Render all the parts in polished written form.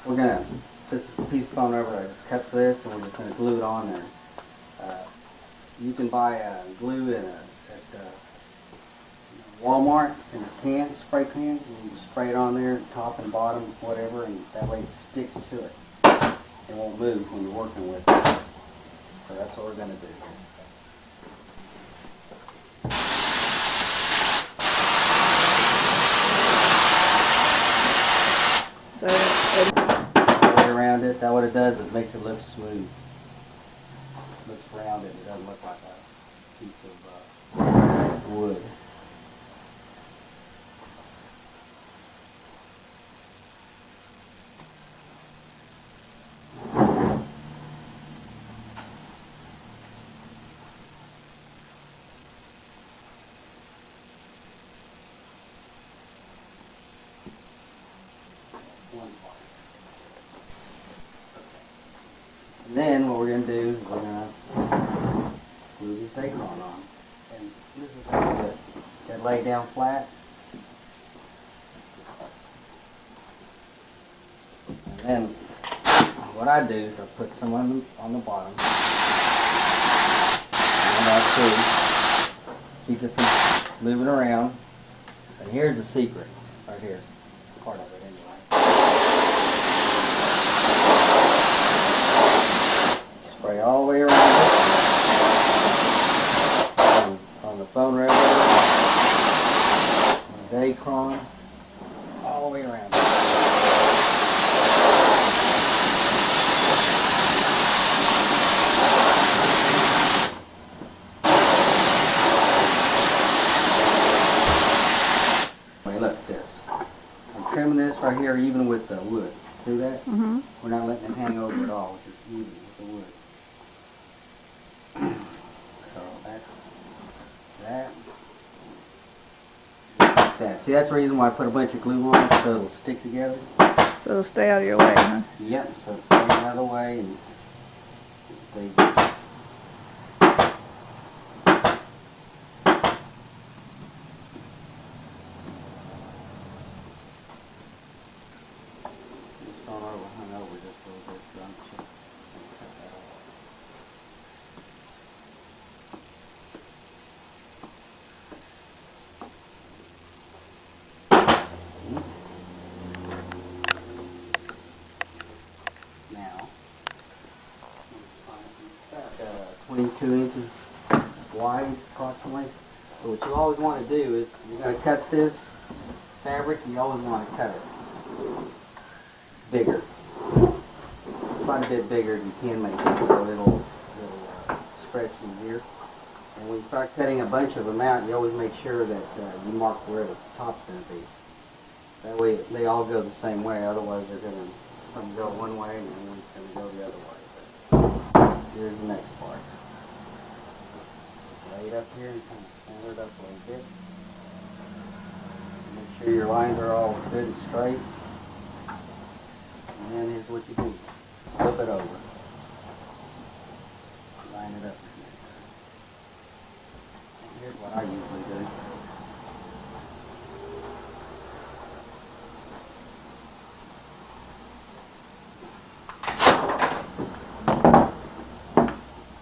we're gonna, this is a piece of foam rubber. I just cut this, and we're just gonna glue it on there. You can buy glue at Walmart in a can, spray can. You can spray it on there, top and bottom, whatever, and that way it sticks to it. It won't move when you're working with it. So that's what we're gonna do. Around it, that what it does is makes it look smooth. Looks rounded. It doesn't look like a piece of wood. One part. And then what we're going to do is we're going to glue this apron on. And this is how you get laid down flat. And then what I do is I put some on the bottom. And I keep it from moving around. And here's the secret, right here. Part of it anyway. Spray all the way around it. On the foam rubber, on the Dacron, all the way around it. Look at this. I'm trimming this right here even with the wood. See that? Mm-hmm. We're not letting it hang over at all. It's just even with the wood. So that's that. Like that. See, that's the reason why I put a bunch of glue on it, so it'll stick together. So it'll stay out of your way, huh? Yep, so it stays out of the way and stays good. Hung over just a little bit, so I'm just going to cut that off. Now, about 22 inches wide approximately. So what you always want to do is you're going to cut this fabric, you always want to cut it bigger. Quite a bit bigger than you can make it, so it'll stretch easier. And when you start cutting a bunch of them out, you always make sure that you mark where the top's going to be. That way they all go the same way, otherwise they're going to some go one way and one's going to go the other way. But here's the next part. Just lay it up here and kind of center it up a little bit. Make sure your lines are all good and straight. And then here's what you do. Flip it over. Line it up. And here's what I usually do.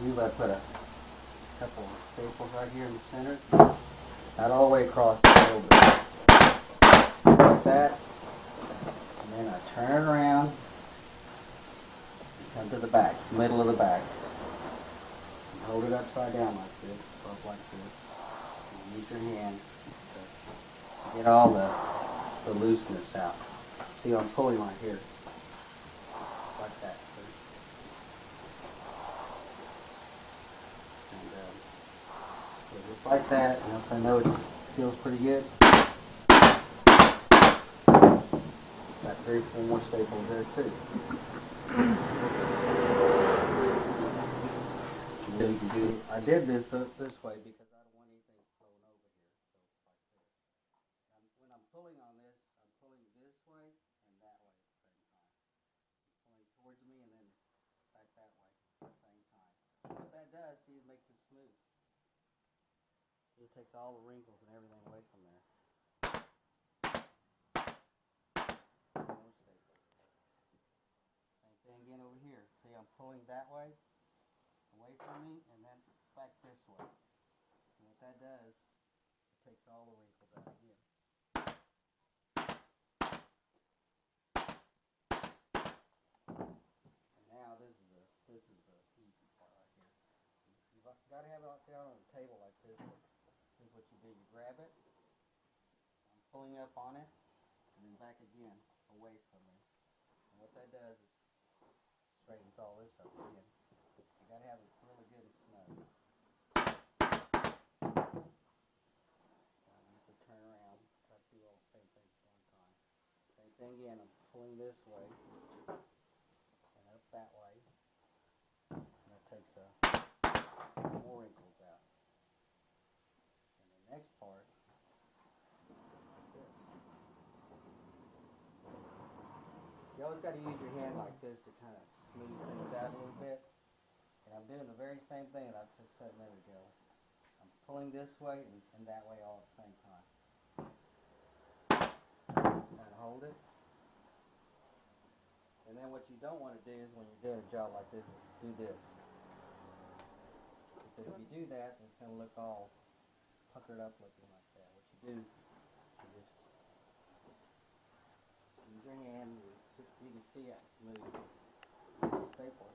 Usually I put a couple of staples right here in the center. Not all the way across, a little bit. Like that. And then I turn it around and come to the back, middle of the back. And hold it upside down like this, up like this. And use your hand to get all the looseness out. See, I'm pulling right here. Like that. See? And so just like that, and once I know it feels pretty good, got 3 or 4 more staples there too. So you can do. I did this way because I don't want anything flowing over here. So like this. When I'm pulling on this, I'm pulling this way and that way at the same time. I'm pulling towards me and then back that way at the same time. What that does, see, it makes it smooth. It takes all the wrinkles and everything away from there. More staples. I'm pulling that way, away from me, and then back this way. And what that does, it takes all the wrinkles out again. And now this is the easy part right here. You've got to have it down on a table like this. This is what you do. You grab it. I'm pulling up on it, and then back again, away from me. And what that does is straightens all this up again. You got to have it really good and snug. I usually turn around, try to do all the same things at one time. Same thing again. I'm pulling this way and up that way. And that takes more wrinkles out. And the next part, like this. You always got to use your hand like this to kind of smooth things out a little bit. And I'm doing the very same thing that I just said a minute ago. I'm pulling this way and that way all at the same time. Kind of hold it. And then what you don't want to do is when you're doing a job like this, is do this. Because if you do that, it's going to look all puckered up looking like that. What you do is you just use your hand. You can see how smooth. Staple.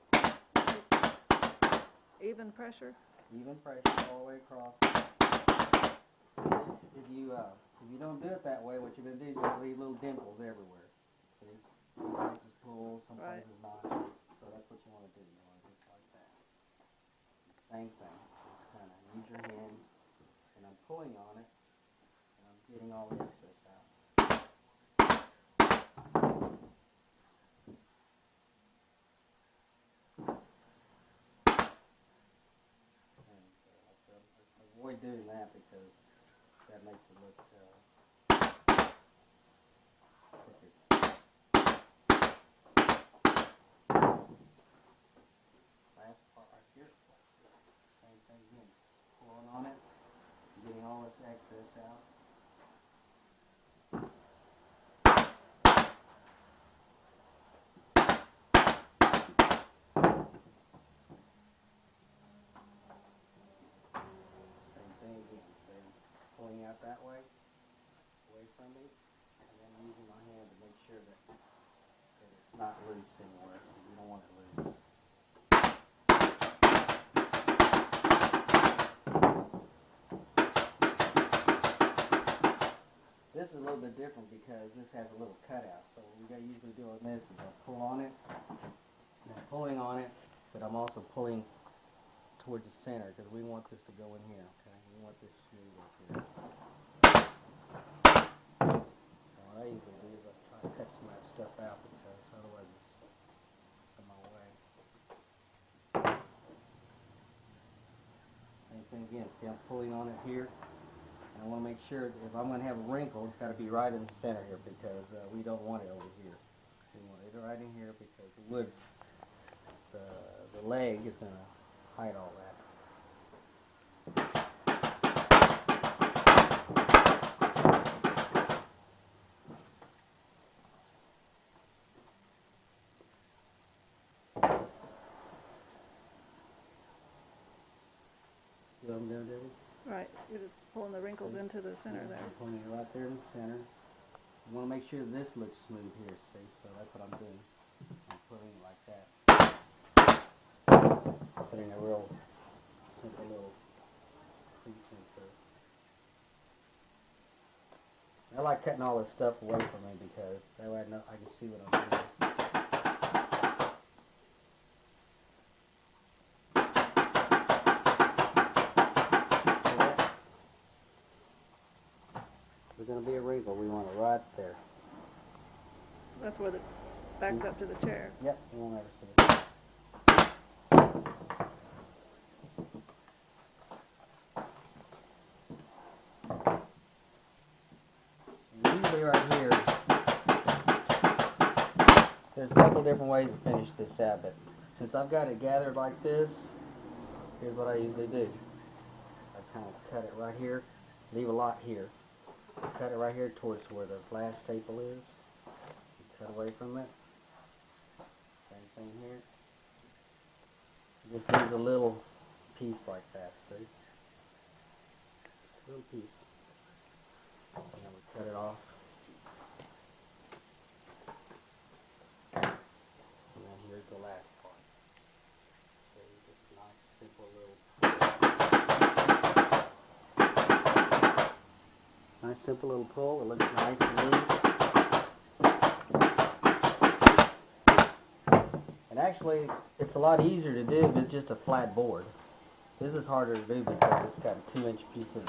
Even pressure? Even pressure all the way across. If you don't do it that way, what you're going to do is you're going to leave little dimples everywhere. See? Some places pull, some places not. So that's what you want to do. You want to just like that. Same thing. Just kind of use your hand, and I'm pulling on it, and I'm getting all the excess out. And avoid doing that because that makes it look crooked. Last part right here. Same thing again. Pulling on it, getting all this excess out. Same thing again. Same. Pulling out that way, away from me, and then using my hand to make sure that it's not loose anywhere. You don't want it loose. This is a little bit different because this has a little cutout. So what we got to usually do on this is I'll pull on it, and I'm pulling on it, but I'm also pulling towards the center because we want this to go in here. Okay, we want this smooth up here. And what I usually do is I try to cut some of that stuff out because otherwise it's in my way. Same thing again. See, I'm pulling on it here. And I want to make sure if I'm going to have a wrinkle, it's got to be right in the center here because we don't want it over here. We want it right in here because the wood, the leg is going to hide all that. See what I'm doing, Debbie? Right. You're just pulling the wrinkles into the center there. I'm pulling it right there in the center. I want to make sure this looks smooth here, see? So that's what I'm doing. I'm putting it like that. Putting a real simple little crease in through. I like cutting all this stuff away from me because that way I can see what I'm doing. There's going to be a wrinkle. We want it right there. That's where it backs up to the chair. Yep, you won't ever see it. Usually right here, there's a couple different ways to finish this out, but since I've got it gathered like this, here's what I usually do. I kind of cut it right here, leave a lot here. Cut it right here towards where the last staple is. Cut away from it. Same thing here. Just use a little piece like that, see? Just a little piece. And then we cut it off. And then here's the last part. See, just nice, simple little... Nice, simple little pull. It looks nice and neat. And actually, it's a lot easier to do if it's just a flat board. This is harder to do because it's got a 2-inch piece of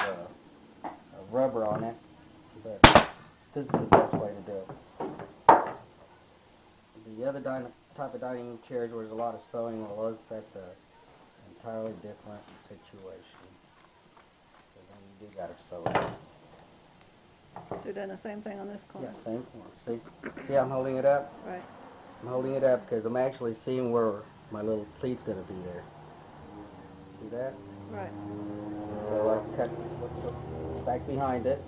rubber on it. But this is the best way to do it. The other type of dining room chairs where there's a lot of sewing on those, that's an entirely different situation. So then you do got to sew it. So you're doing the same thing on this corner? Yeah, same corner. See I'm holding it up? Right. I'm holding it up because I'm actually seeing where my little pleat's going to be there. See that? Right. So I cut what's back behind it.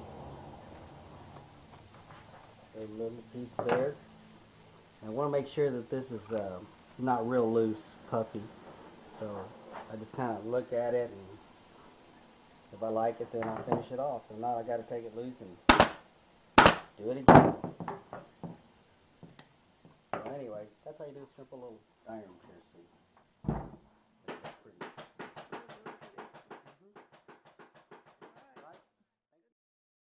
A little piece there. And I want to make sure that this is not real loose, puffy. So I just kind of look at it, and if I like it, then I'll finish it off. If not, I got to take it loose and do it again. So anyway, that's how you do a simple little dining room chair seat.